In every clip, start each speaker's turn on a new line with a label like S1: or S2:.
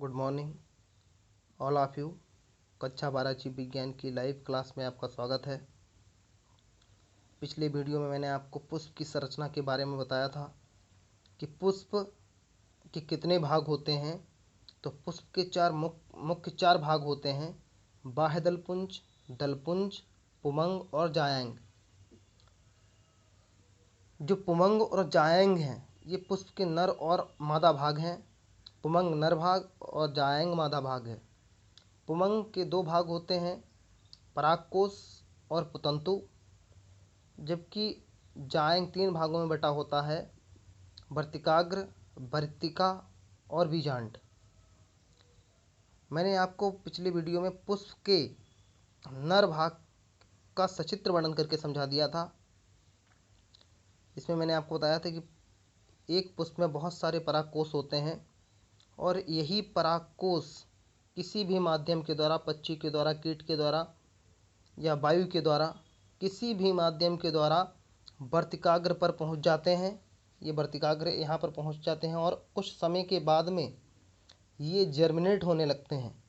S1: Good morning all of you. कक्षा 12 जीव विज्ञान की लाइव क्लास में आपका स्वागत है। पिछले वीडियो में मैंने आपको पुष्प की संरचना के बारे में बताया था कि पुष्प के कितने भाग होते हैं। तो पुष्प के मुख्य चार भाग होते हैं: बाह्य दलपुंज, दलपुंज, पुमंग और जायांग। जो पुमंग और जायांग हैं ये पुष्प के नर और मादा भाग हैं। पुमंग नर भाग और जायांग मादा भाग है। पुमंग के दो भाग होते हैं, परागकोश और पुतंतु, जबकि जायांग तीन भागों में बटा होता है, वर्तिकाग्र, वर्तिका और बीजांड। मैंने आपको पिछले वीडियो में पुष्प के नर भाग का सचित्र वर्णन करके समझा दिया था। इसमें मैंने आपको बताया था कि एक पुष्प में बहुत सारे परागकोश होते हैं और यही परागकोश किसी भी माध्यम के द्वारा, पक्षी के द्वारा, कीट के द्वारा या वायु के द्वारा, किसी भी माध्यम के द्वारा वर्तिकाग्र पर पहुंच जाते हैं। ये वर्तिकाग्र यहाँ पर पहुंच जाते हैं और कुछ समय के बाद में ये जर्मिनेट होने लगते हैं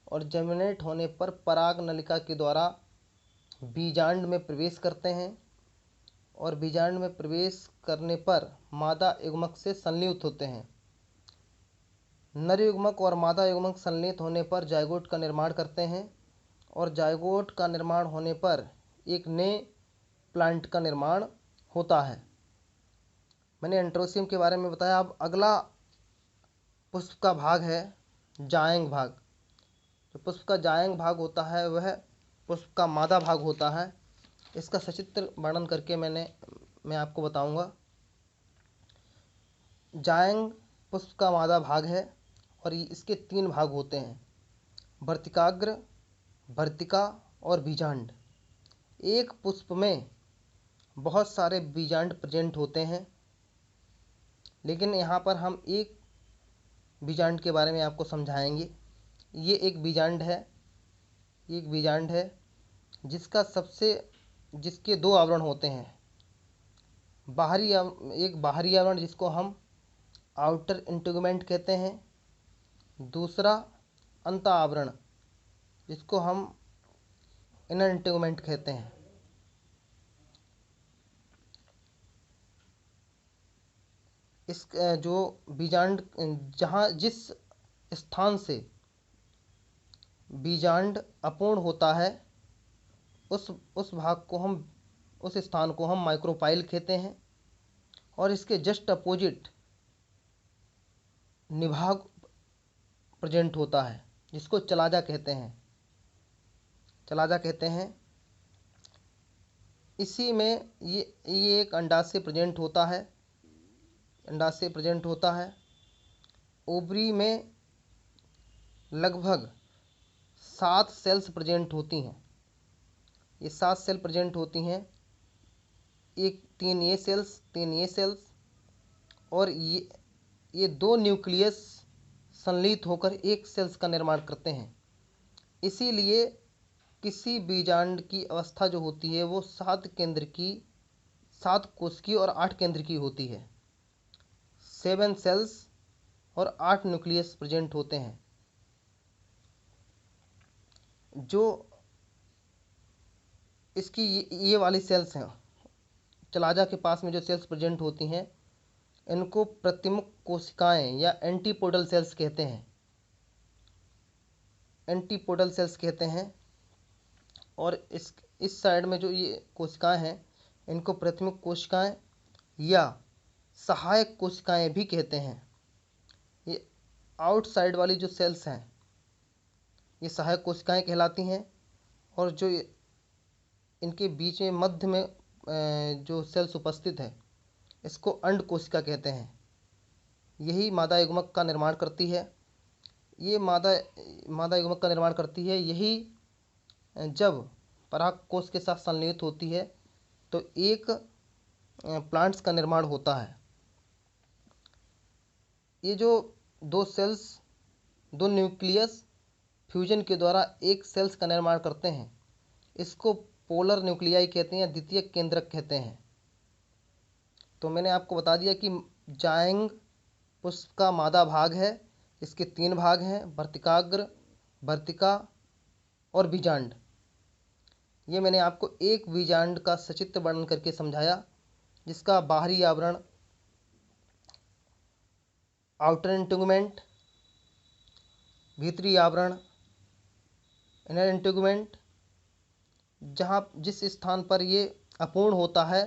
S1: और जर्मिनेट होने पर पराग नलिका के द्वारा बीजांड में प्रवेश करते हैं और बीजांड में प्रवेश करने पर मादा युग्मक से संयुक्त होते हैं। नर युग्मक और मादा युग्मक संयुक्त होने पर जायगोट का निर्माण करते हैं और जायगोट का निर्माण होने पर एक नए प्लांट का निर्माण होता है। मैंने एंट्रोसियम के बारे में बताया। अब अगला पुष्प का भाग है जायांग भाग। जो पुष्प का जायांग भाग होता है वह पुष्प का मादा भाग होता है। इसका सचित्र वर्णन करके मैं आपको बताऊंगा। जायांग पुष्प का मादा भाग है और इसके तीन भाग होते हैं, वर्तिकाग्र, वर्तिका और बीजांड। एक पुष्प में बहुत सारे बीजांड प्रेजेंट होते हैं, लेकिन यहाँ पर हम एक बीजांड के बारे में आपको समझाएंगे। ये एक बीजांड है जिसके दो आवरण होते हैं। एक बाहरी आवरण जिसको हम आउटर इंटीगुमेंट कहते हैं, दूसरा अंत आवरण जिसको हम इनर इंटीगुमेंट कहते हैं। इस जो बीजांड जिस स्थान से बीजांड अपूर्ण होता है उस स्थान को हम माइक्रोपाइल कहते हैं और इसके जस्ट अपोजिट निभाग प्रेजेंट होता है जिसको चलाजा कहते हैं। इसी में ये एक अंडाशय प्रेजेंट होता है। ओवरी में लगभग 7 सेल्स प्रेजेंट होती हैं। ये 7 सेल प्रेजेंट होती हैं, तीन ये सेल्स और ये दो न्यूक्लियस संलीत होकर एक सेल्स का निर्माण करते हैं। इसीलिए किसी बीजांड की अवस्था जो होती है वो 7 कोशिकीय और 8 केंद्र की होती है। 7 सेल्स और 8 न्यूक्लियस प्रेजेंट होते हैं। जो इसकी ये वाली सेल्स हैं, चलाजा के पास में जो सेल्स प्रेजेंट होती हैं, इनको प्रतिमुख कोशिकाएं या एंटीपोडल सेल्स कहते हैं। और इस साइड में जो ये कोशिकाएं हैं इनको प्रतिमुख कोशिकाएं या सहायक कोशिकाएं भी कहते हैं। ये आउटसाइड वाली जो सेल्स हैं ये सहायक कोशिकाएं कहलाती हैं और जो इनके बीच में मध्य में जो सेल्स उपस्थित है इसको अंड कोशिका कहते हैं। यही मादा युग्मक का निर्माण करती है। ये मादा युग्मक का निर्माण करती है। यही जब परागकोश के साथ संलयित होती है तो एक प्लांट्स का निर्माण होता है। ये जो दो न्यूक्लियस फ्यूजन के द्वारा एक सेल्स का निर्माण करते हैं, इसको पोलर न्यूक्लियाई कहते हैं, द्वितीयक केंद्रक कहते हैं। तो मैंने आपको बता दिया कि जायांग पुष्प का मादा भाग है। इसके 3 भाग हैं, वर्तिकाग्र, वर्तिका और बीजांड। ये मैंने आपको एक बीजांड का सचित्र वर्णन करके समझाया, जिसका बाहरी आवरण आउटर इंटीगुमेंट, भीतरी आवरण इनर इंटीगुमेंट। जहाँ जिस स्थान पर ये अपूर्ण होता है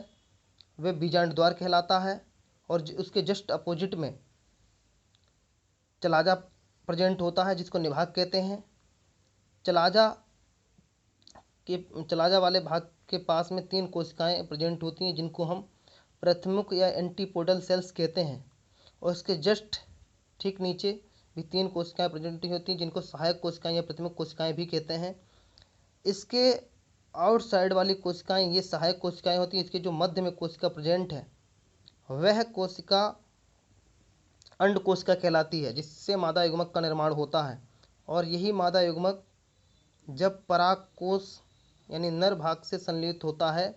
S1: वह बीजांड द्वार कहलाता है, और उसके जस्ट अपोजिट में चलाजा प्रेजेंट होता है, जिसको निभाग कहते हैं। चलाजा वाले भाग के पास में 3 कोशिकाएं प्रेजेंट होती हैं, जिनको हम प्रथमुख या एंटीपोडल सेल्स कहते हैं, और इसके जस्ट ठीक नीचे भी 3 कोशिकाएं प्रेजेंट होती हैं, जिनको सहायक कोशिकाएं या प्रथमुख कोशिकाएं भी कहते हैं। इसके आउटसाइड वाली कोशिकाएं ये सहायक कोशिकाएं होती हैं। इसके जो मध्य में कोशिका प्रेजेंट है वह कोशिका अंड कोशिका कहलाती है, जिससे मादा युग्मक का निर्माण होता है। और यही मादा युग्मक जब परागकोश यानी नर भाग से संलीत होता है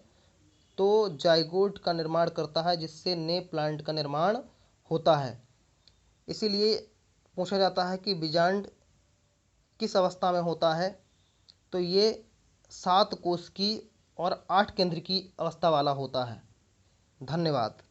S1: तो जाइगोट का निर्माण करता है, जिससे नए प्लांट का निर्माण होता है। इसीलिए पूछा जाता है कि बीजांड किस अवस्था में होता है, तो ये 7 कोश की और 8 केंद्र की अवस्था वाला होता है। धन्यवाद।